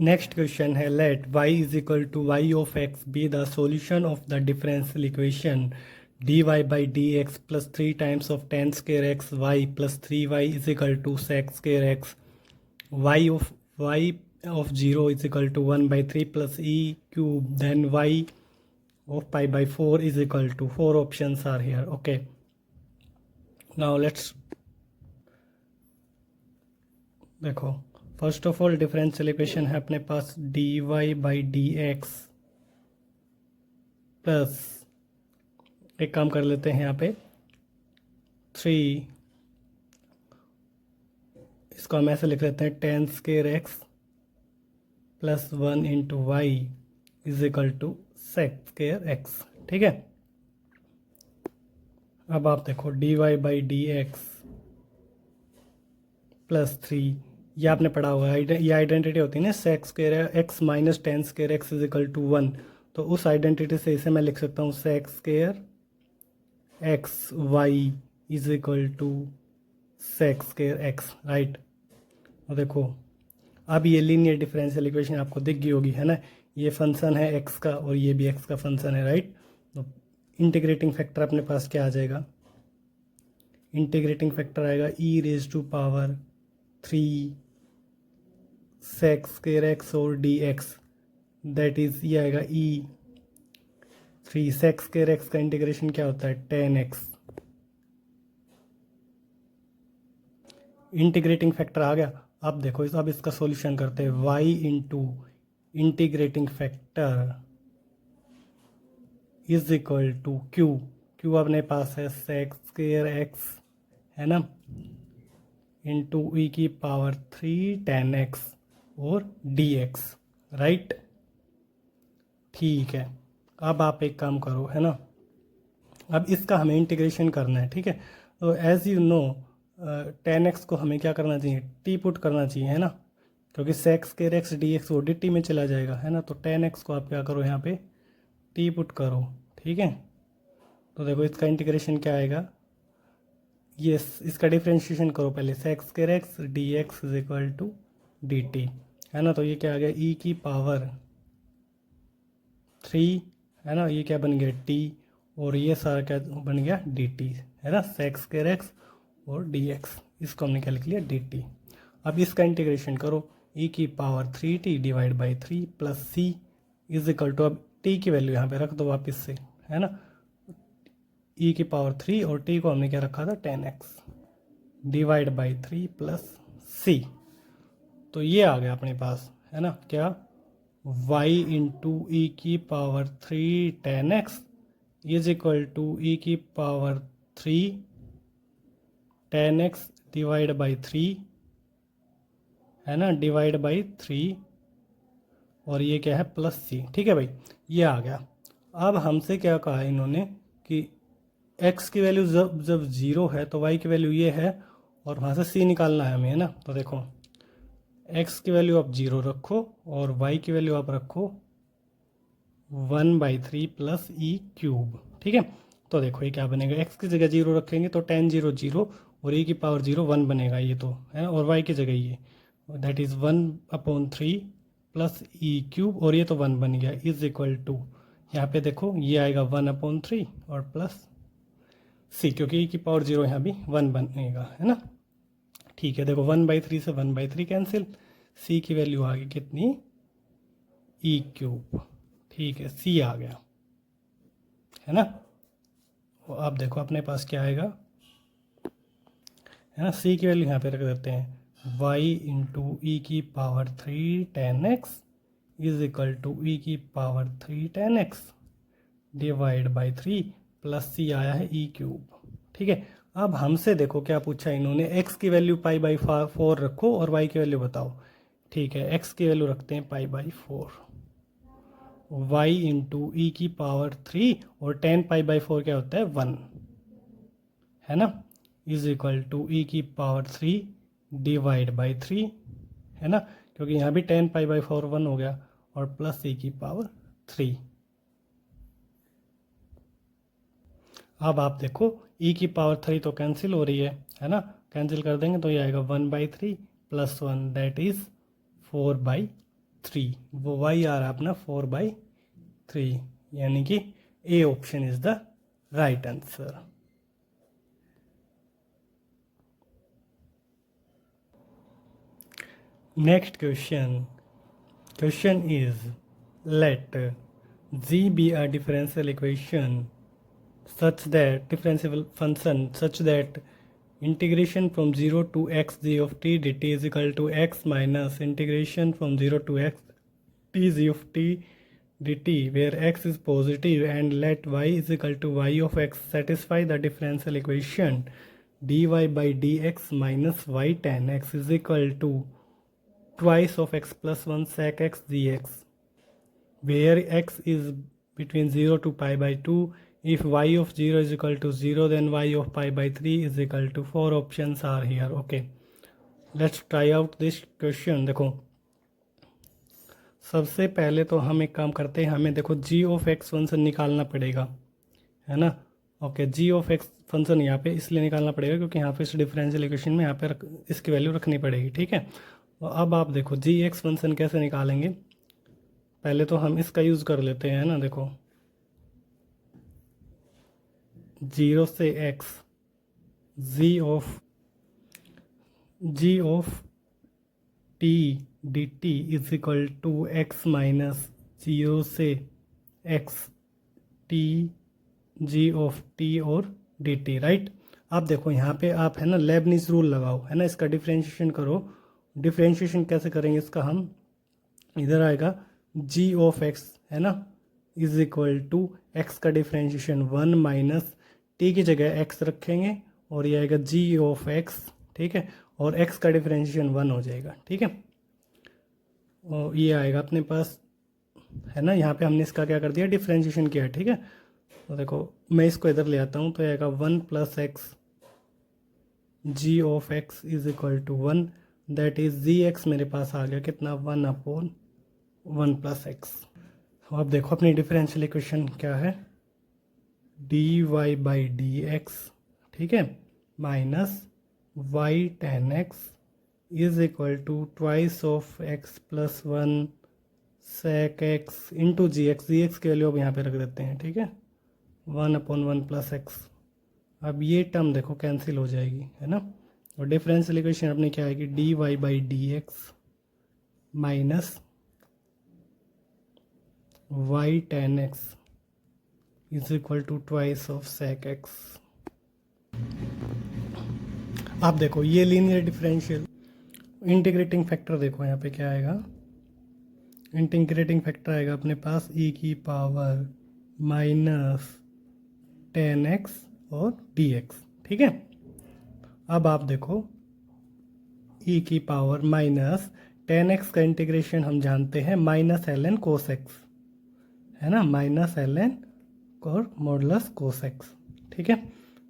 Next question है let y is equal to y of x be the solution of the differential equation dy by d x plus 3 times of tan square x y plus 3y is equal to sec square x y of 0 is equal to 1 by 3 plus e cube, then y of pi by 4 is equal to 4 options are here. Okay, now let's देखो first of all differential equation है अपने पास dy by d x plus एक काम कर लेते हैं यहाँ पे 3, इसको हम ऐसे लिख लेते हैं tan square x plus 1 into y is equal to sec square x. ठीक है, अब आप देखो d y by d x plus 3, ये आपने पढ़ा हुआ है, ये आइडेंटिटी होती है ना sec square x minus tan square x is equal to 1, तो उस आइडेंटिटी से इसे मैं लिख सकता हूँ sec square x y is equal to sec square x, right. और देखो अब ये लीनियर डिफरेंशियल इक्वेशन आपको दिख गई होगी, है ना, ये फंक्शन है एक्स का और ये भी एक्स का फंक्शन है, राइट। तो इंटीग्रेटिंग फैक्टर अपने पास क्या आ जाएगा, इंटीग्रेटिंग फैक्टर आएगा e raise to power 3 sec square x और डी एक्स, दैट इज ये आएगा ई 3 सेक स्केयर एक्स का इंटीग्रेशन क्या होता है 10x, इंटीग्रेटिंग फैक्टर आ गया। अब देखो अब इसका सॉल्यूशन करते हैं y into integrating factor is equal to q अपने पास है सेक स्केयर एक्स, है ना, इंटू ई की पावर 3 10x और dx, राइट। ठीक है, अब आप एक काम करो, है ना, अब इसका हमें इंटीग्रेशन करना है। ठीक है, तो एज यू नो 10x को हमें क्या करना चाहिए, टी पुट करना चाहिए, है ना, क्योंकि सेक स्केयर एक्स डी एक्स वो डी टी में चला जाएगा, है ना। तो 10x को आप क्या करो यहाँ पे टी पुट करो। ठीक है, तो देखो इसका इंटीग्रेशन क्या आएगा, ये इसका डिफ्रेंशिएशन करो पहले, sec square x d x is equal to d t, है ना। तो ये क्या आ गया ई की पावर 3, है ना, ये क्या बन गया टी और ये सारा क्या बन गया डी टी, है ना, सेक स्केयर एक्स और डी एक्स, इसको हमने क्या लिख लिया डी टी। अब इसका इंटीग्रेशन करो ई की power 3t divide by 3 plus c is equal to, अब टी की वैल्यू यहाँ पे रख दो वापस से, है ना, ई की पावर 3 और टी को हमने क्या रखा था 10x डिवाइड बाई 3 प्लस सी, तो ये आ गया अपने पास, है ना, क्या y इंटू ई की power 3 10x is equal to e की पावर 3 10x डिवाइड बाई 3, है ना, डिवाइड बाई 3 और ये क्या है प्लस सी। ठीक है भाई, ये आ गया। अब हमसे क्या कहा है इन्होंने कि x की वैल्यू जब 0 है तो y की वैल्यू ये है और वहाँ से c निकालना है हमें, है ना। तो देखो x की वैल्यू आप 0 रखो और y की वैल्यू आप रखो 1/3 प्लस ई क्यूब। ठीक है, तो देखो ये क्या बनेगा, x की जगह 0 रखेंगे तो 10 0 0 और e की पावर 0 1 बनेगा, ये तो है ना, और y की जगह ये that is 1/3 plus E cube और ये तो 1 बन गया इज इक्वल टू, यहाँ पे देखो ये आएगा 1/3 और प्लस सी, क्योंकि ई की पावर 0 यहाँ भी 1 बनेगा, है ना। ठीक है, देखो 1/3 से 1/3 कैंसिल, सी की वैल्यू आ गई कितनी ई क्यूब। ठीक है, सी आ गया, है ना। अब देखो अपने पास क्या आएगा, है ना, सी की वैल्यू यहाँ पे रख देते हैं y इंटू ई की power 3 10x is equal to e की power 3 10x divide by 3 plus C आया है ई क्यूब। ठीक है, अब हमसे देखो क्या पूछा इन्होंने, x की वैल्यू पाई बाई 4 रखो और y की वैल्यू बताओ। ठीक है, x की वैल्यू रखते हैं pi by 4, y into e की पावर 3 और 10 पाई बाई 4 क्या होता है 1, है ना, इज इक्वल टू ई की पावर 3 डिवाइड बाई 3, है ना, क्योंकि यहाँ भी 10 पाई बाई 4 1 हो गया और प्लस ई की पावर 3। अब आप देखो ई की पावर 3 तो कैंसिल हो रही है ना, कैंसिल कर देंगे तो ये आएगा 1/3 प्लस 1 दैट इज 4/3, 3, वो y आ रहा है अपना 4/3, यानी कि A option is the right answer. Next question is let z be a differential equation such that differentiable function such that integration from 0 to x g of t dt is equal to x minus integration from 0 to x t g of t dt, where x is positive, and let y is equal to y of x satisfy the differential equation dy by dx minus y tan x is equal to twice of x plus 1 sec x dx, where x is between 0 to pi by 2. If y of 0 is equal to 0, then y of pi by 3 is equal to 4. Options are here. Okay, let's try out this question. देखो, सबसे पहले तो हम एक काम करते हैं, हमें देखो g ऑफ x फंक्शन निकालना पड़ेगा, है ना। Okay, g of x function यहाँ पे इसलिए निकालना पड़ेगा क्योंकि यहाँ पे इस डिफरेंशियल इक्वेशन में यहाँ पे इसकी वैल्यू रखनी पड़ेगी, ठीक है। तो अब आप देखो जी एक्स फंक्शन कैसे निकालेंगे, पहले तो हम इसका यूज़ कर लेते हैं ना। देखो 0 से x g of t d t is equal to x minus 0 से x t g of t और डी टी, राइट। अब देखो यहाँ पे आप है ना लेबनिज रूल लगाओ, है ना, इसका डिफ्रेंशिएशन करो। डिफ्रेंशिएशन कैसे करेंगे इसका, हम इधर आएगा जी ऑफ एक्स, है ना, इज इक्वल टू एक्स का डिफ्रेंशिएशन 1 माइनस टी की जगह एक्स रखेंगे और ये आएगा जी ऑफ एक्स, ठीक है, और एक्स का डिफ्रेंशिएशन 1 हो जाएगा, ठीक है। और ये आएगा अपने पास, है ना, यहाँ पे हमने इसका क्या कर दिया, डिफ्रेंशिएशन किया, ठीक है। तो देखो मैं इसको इधर ले आता हूँ, तो आएगा 1 plus x g of x is equal to 1, that is g x मेरे पास आ गया कितना, 1/1 प्लस एक्स। अब देखो अपनी डिफरेंशियल इक्वेशन क्या है, d y by d x, ठीक है, minus y tan x is equal to twice of x plus 1 sec x into g x. G x की वैल्यू अब यहाँ पे रख देते हैं, ठीक है, 1/1 प्लस एक्स। अब ये टर्म देखो कैंसिल हो जाएगी, है ना, और डिफरेंशियल इक्वेशन अपनी क्या आएगी, d y by d x minus y tan x is equal to twice of sec x. आप देखो ये लीनियर डिफरेंशियल, इंटीग्रेटिंग फैक्टर देखो यहाँ पे क्या आएगा, इंटीग्रेटिंग फैक्टर आएगा अपने पास e की पावर माइनस 10x और dx, ठीक है। अब आप देखो e की पावर माइनस 10x का इंटीग्रेशन हम जानते हैं माइनस ln cos x, है ना, माइनस ln और मॉडुलस cos x, ठीक है।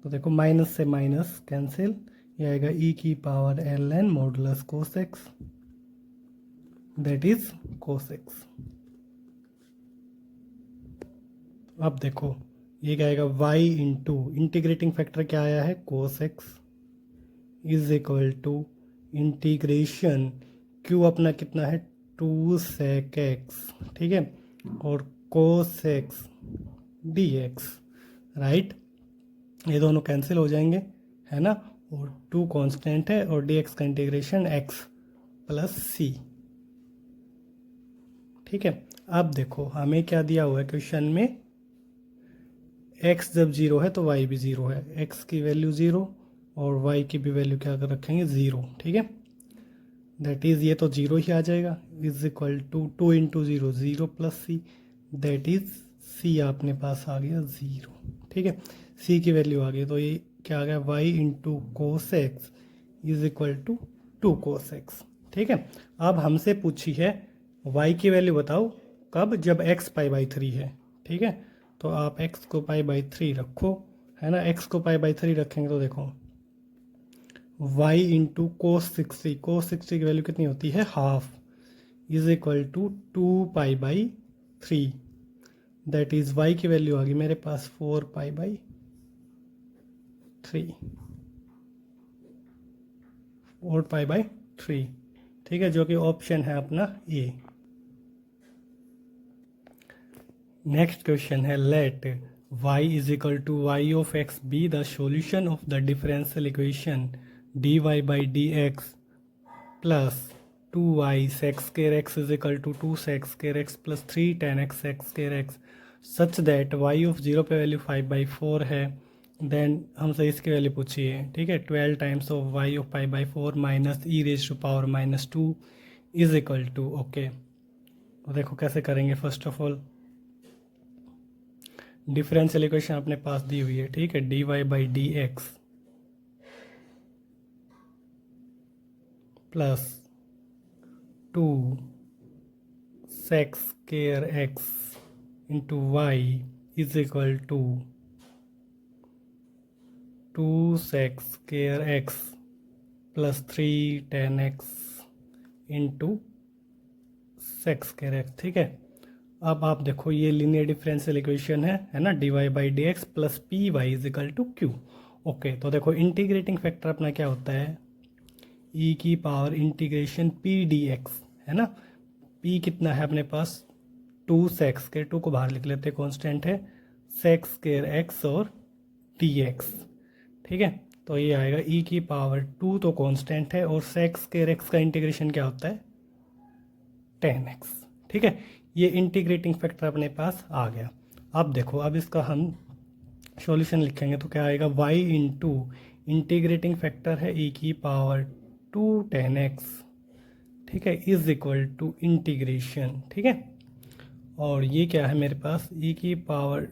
तो देखो माइनस से माइनस कैंसिल, ये आएगा e की power ln modulus cos x, that is cos x। अब देखो ये क्या आएगा, y इंटू इंटीग्रेटिंग फैक्टर क्या आया है, cos x is equal to integration q अपना कितना है 2 sec x, ठीक है, और cos x dx, राइट। ये दोनों कैंसिल हो जाएंगे, है ना, और 2 कांस्टेंट है और dx का इंटीग्रेशन x प्लस c, ठीक है। अब देखो हमें क्या दिया हुआ है क्वेश्चन में, x जब 0 है तो y भी 0 है, x की वैल्यू 0 और y की भी वैल्यू क्या कर रखेंगे 0, ठीक है, दैट इज़ ये तो 0 ही आ जाएगा, is equal to 2 into 0 0 plus c, that is c अपने पास आ गया 0, ठीक है, c की वैल्यू आ गई, तो ये क्या आ गया y into cos x is equal to 2 cos x, ठीक है। अब हमसे पूछी है y की वैल्यू बताओ कब, जब x पाई बाई 3 है, ठीक है। तो आप x को पाई बाई 3 रखो, है ना, x को पाई बाई 3 रखेंगे तो देखो y इंटू कोस 60, कोस 60 की वैल्यू कितनी होती है, half, is equal to 2 pi by 3, that is y की वैल्यू आ गई मेरे पास 4 पाई बाई 3, 4 पाई बाई 3, ठीक है, जो कि ऑप्शन है अपना ए। नेक्स्ट क्वेश्चन है let y is equal to y of x be the solution of the differential equation dy by d x plus 2y sec square x is equal to 2 sec square x plus 3 tan x sec square x such that y of 0 पे value 5/4 है। Then हमसे इसकी value पूछी है, ठीक है। 12 times of y of 5/4 minus e raise to power -2 is equal to, okay. तो देखो कैसे करेंगे। First of all differential equation अपने पास दी हुई है, ठीक है। dy by d x plus 2 sec square x into y is equal to 2 sec square x plus 3 tan x into sec square x, ठीक है। अब आप देखो ये लीनियर डिफरेंशियल इक्वेशन है ना, dy by d x plus p y is equal to q, okay. तो देखो इंटीग्रेटिंग फैक्टर अपना क्या होता है, ई की power integration P D x, है ना। p कितना है अपने पास 2 sec स्केयर, 2 को बाहर लिख लेते, कांस्टेंट है sec स्केयर x और dx, ठीक है। तो ये आएगा e की पावर 2 तो कांस्टेंट है और sec स्केयर x का इंटीग्रेशन क्या होता है 10x, ठीक है। ये इंटीग्रेटिंग फैक्टर अपने पास आ गया। अब देखो, अब इसका हम सॉल्यूशन लिखेंगे तो क्या आएगा, y इंटू इंटीग्रेटिंग फैक्टर है e की पावर 2 10x, ठीक है, इज इक्वल टू इंटीग्रेशन, ठीक है। और ये क्या है मेरे पास, e की पावर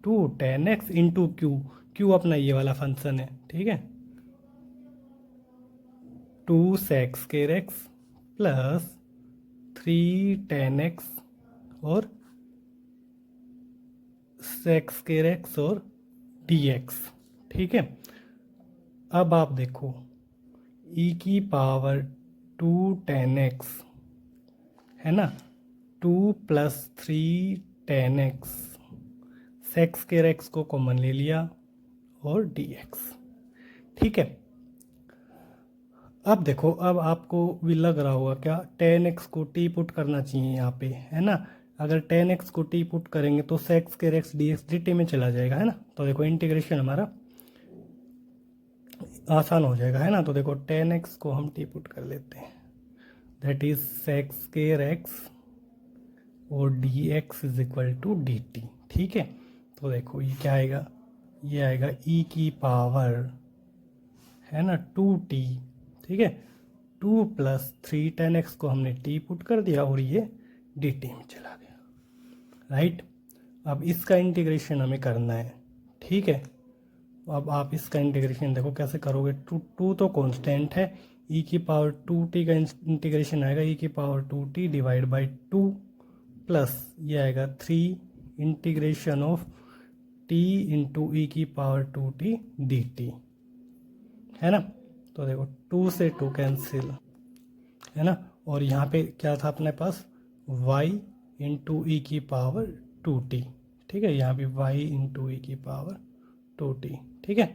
2 10x इंटू क्यू अपना ये वाला फंक्शन है, ठीक है। 2 sec square x plus 3 10x और sec स्केयर x और dx, ठीक है। अब आप देखो e की पावर 2 10x है ना, 2 plus 3 10x, sec square x को कॉमन ले लिया और dx, ठीक है। अब देखो, अब आपको भी लग रहा होगा क्या 10x को t पुट करना चाहिए यहाँ पे, है ना। अगर 10x को t पुट करेंगे तो sec square x dx dt में चला जाएगा, है ना। तो देखो इंटीग्रेशन हमारा आसान हो जाएगा, है ना। तो देखो 10x को हम t पुट कर लेते हैं, that is sec square x और dx is equal to dt, ठीक है। तो देखो ये क्या आएगा, ये आएगा e की पावर, है ना, 2t, ठीक है। 2 प्लस 3 10x को हमने t पुट कर दिया और ये dt में चला गया, राइट। अब इसका इंटीग्रेशन हमें करना है, ठीक है। अब आप इसका इंटीग्रेशन देखो कैसे करोगे, 2 तो कांस्टेंट है, e की पावर 2t का इंटीग्रेशन आएगा e की power 2t divide by 2 plus ये आएगा 3 integration of t into e की पावर 2t dt, है ना। तो देखो 2 से 2 कैंसिल, है ना। और यहाँ पे क्या था अपने पास, y इंटू ई की पावर 2t, ठीक है। यहाँ भी y इंटू ई की पावर 2t, ठीक है।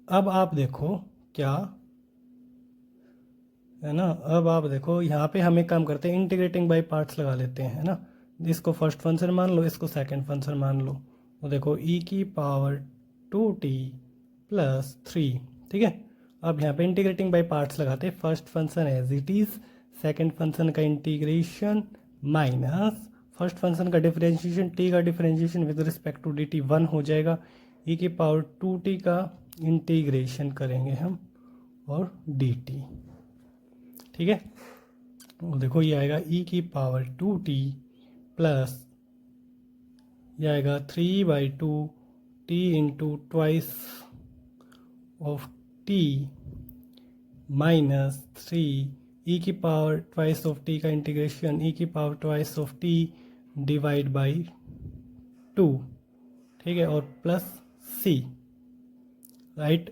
अब आप देखो क्या है ना, अब आप देखो यहाँ पे हम एक काम करते हैं, इंटीग्रेटिंग बाय पार्ट्स लगा लेते हैं, है ना। इसको फर्स्ट फंक्शन मान लो, इसको सेकंड फंक्शन मान लो। तो देखो e की पावर 2t प्लस 3, ठीक है। अब यहाँ पे इंटीग्रेटिंग बाय पार्ट्स लगाते हैं, first function as it is, second function का इंटीग्रेशन माइनस फर्स्ट फंक्शन का डिफरेंशिएशन, t का differentiation with respect to dt 1 हो जाएगा, e की पावर 2t का इंटीग्रेशन करेंगे हम और dt, ठीक है। और देखो ये आएगा e की पावर 2t प्लस ये आएगा 3/2 t into twice of t minus 3 e की पावर ट्वाइस ऑफ t का इंटीग्रेशन e की power twice of t divide by 2, ठीक है, और प्लस c, राइट।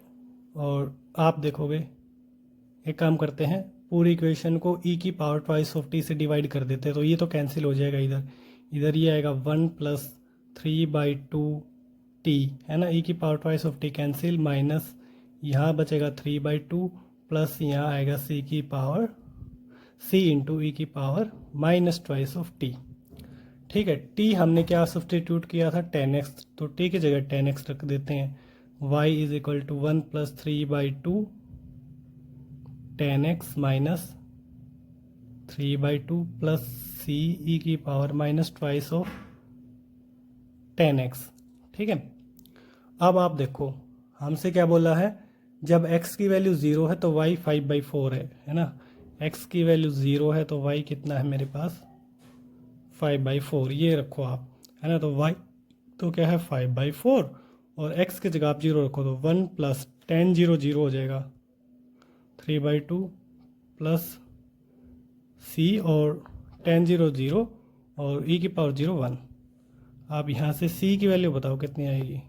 और आप देखोगे, एक काम करते हैं, पूरी इक्वेशन को e की पावर ट्वाइस ऑफ t से डिवाइड कर देते हैं, तो ये तो कैंसिल हो जाएगा, इधर ये आएगा 1 प्लस 3/2 t, है ना। e की power twice of t cancel, minus यहाँ बचेगा 3/2 प्लस यहाँ आएगा c इंटू ई की power minus twice of t, ठीक है, t हमने क्या सब्सटीट्यूट किया था 10x, तो t की जगह 10x रख देते हैं। y is equal to 1 plus 3/2 10x minus 3/2 plus c e की power minus twice of 10x। ठीक है, अब आप देखो हमसे क्या बोला है, जब x की वैल्यू 0 है तो y 5/4 है ना। x की वैल्यू 0 है तो y कितना है मेरे पास 5/4, ये रखो आप, है ना। तो y तो क्या है 5/4 और x की जगह आप 0 रखो तो 1 प्लस 10 0 0 हो जाएगा 3/2 प्लस c और 10 0 0 और e की पावर 0 1। आप यहाँ से c की वैल्यू बताओ कितनी आएगी।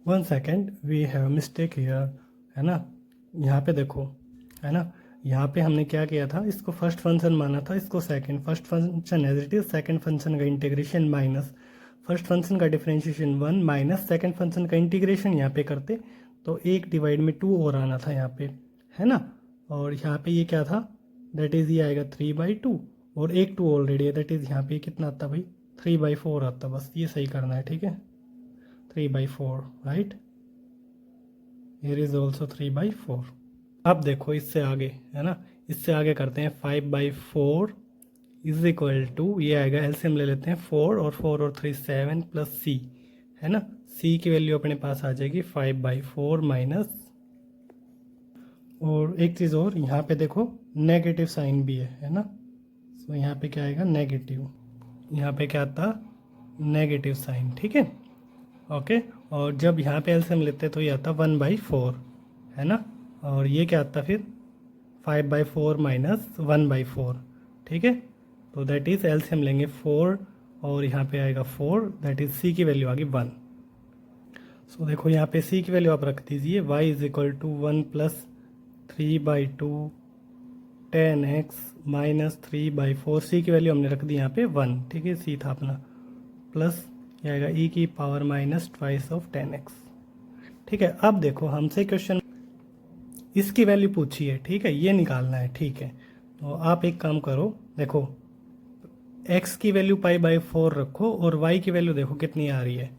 1 second, we have mistake here, है ना। यहाँ पे देखो, है ना, यहाँ पे हमने क्या किया था, इसको फर्स्ट फंक्शन माना था, इसको second. First function as it is, second function का इंटीग्रेशन माइनस फर्स्ट फंक्शन का डिफरेंशिएशन 1 माइनस सेकंड फंक्शन का इंटीग्रेशन यहाँ पे करते तो 1 डिवाइड में 2 और आना था यहाँ पे, है ना। और यहाँ पे ये क्या था, दैट इज ये आएगा 3/2 और एक 2 ऑलरेडी है, दैट इज यहाँ पे कितना आता भाई 3/4 आता। बस ये सही करना है, ठीक है, 3/4 राइट, हियर इज ऑल्सो 3/4। अब देखो इससे आगे, है ना, इससे आगे करते हैं 5/4 इज इक्वल टू, ये आएगा एलसीएम ले लेते हैं 4 और 3 7 प्लस c, है ना। c की वैल्यू अपने पास आ जाएगी 5/4 माइनस, और एक चीज़ और, यहाँ पे देखो नेगेटिव साइन भी है ना। तो यहाँ पे क्या आएगा नेगेटिव, यहाँ पे क्या आता नेगेटिव साइन, ठीक है, ओके। और जब यहाँ पे एलसीएम लेते तो ये आता 1/4, है ना। और ये क्या आता फिर 5/4 माइनस 1/4, ठीक है। तो दैट इज एलसीएम लेंगे 4 और यहाँ पे आएगा 4, दैट इज c की वैल्यू आ गई 1। सो देखो यहाँ पे c की वैल्यू आप रख दीजिए, y is equal to 1 plus 3/2 10x minus 3/4, c की वैल्यू हमने रख दी यहाँ पे 1, ठीक है, c था अपना, प्लस ये आएगा e की power minus twice of 10x। ठीक है, अब देखो हमसे क्वेश्चन इसकी वैल्यू पूछी है, ठीक है, ये निकालना है, ठीक है। तो आप एक काम करो, देखो x की वैल्यू π/4 रखो और y की वैल्यू देखो कितनी आ रही है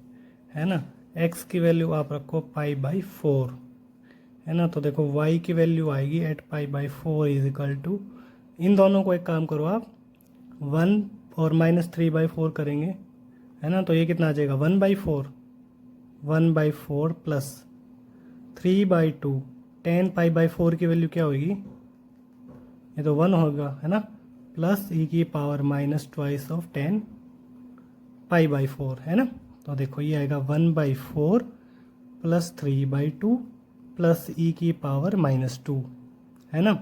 ना। x की वैल्यू आप रखो π/4, है ना। तो देखो y की वैल्यू आएगी एट π/4 इज इक्वल टू, इन दोनों को एक काम करो आप 1 और माइनस 3/4 करेंगे, है ना। तो ये कितना आ जाएगा 1/4 प्लस 3/2 10 π/4 की वैल्यू क्या होगी, ये तो 1 होगा, है ना, प्लस e की पावर माइनस ट्वाइस ऑफ 10 π/4, है ना। तो देखो ये आएगा 1/4 प्लस 3/2 प्लस e की पावर माइनस 2, है ना।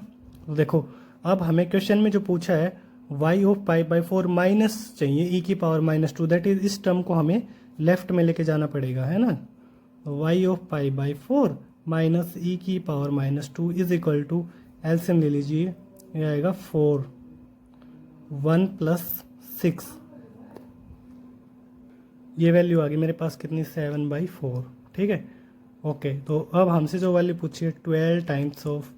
तो देखो अब हमें क्वेश्चन में जो पूछा है y ऑफ π/4 माइनस चाहिए e की पावर माइनस 2, दैट इज इस टर्म को हमें लेफ्ट में लेके जाना पड़ेगा, है ना। तो y ऑफ π/4 माइनस e की power minus 2 is equal to, LCM ले लीजिए, ये आएगा 4 1 प्लस 6, ये वैल्यू आ गई मेरे पास कितनी 7/4, ठीक है, ओके। तो अब हमसे जो वैल्यू पूछी है 12 times of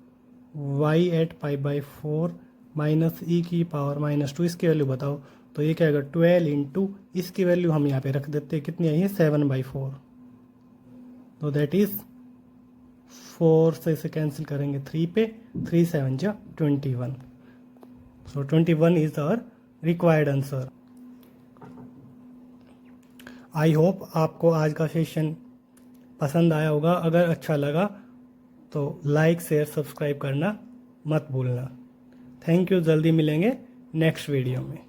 y at π/4 minus e की पावर माइनस 2, इसकी वैल्यू बताओ। तो ये क्या आएगा 12 इंटू इसकी वैल्यू हम यहाँ पे रख देते हैं, कितनी आई है 7/4। तो दैट इज 4 से इसे कैंसिल करेंगे 3 पे, 3 7 जा 21। So 21 is our required answer. I hope आपको आज का सेशन पसंद आया होगा। अगर अच्छा लगा तो लाइक शेयर सब्सक्राइब करना मत भूलना। थैंक यू, जल्दी मिलेंगे नेक्स्ट वीडियो में।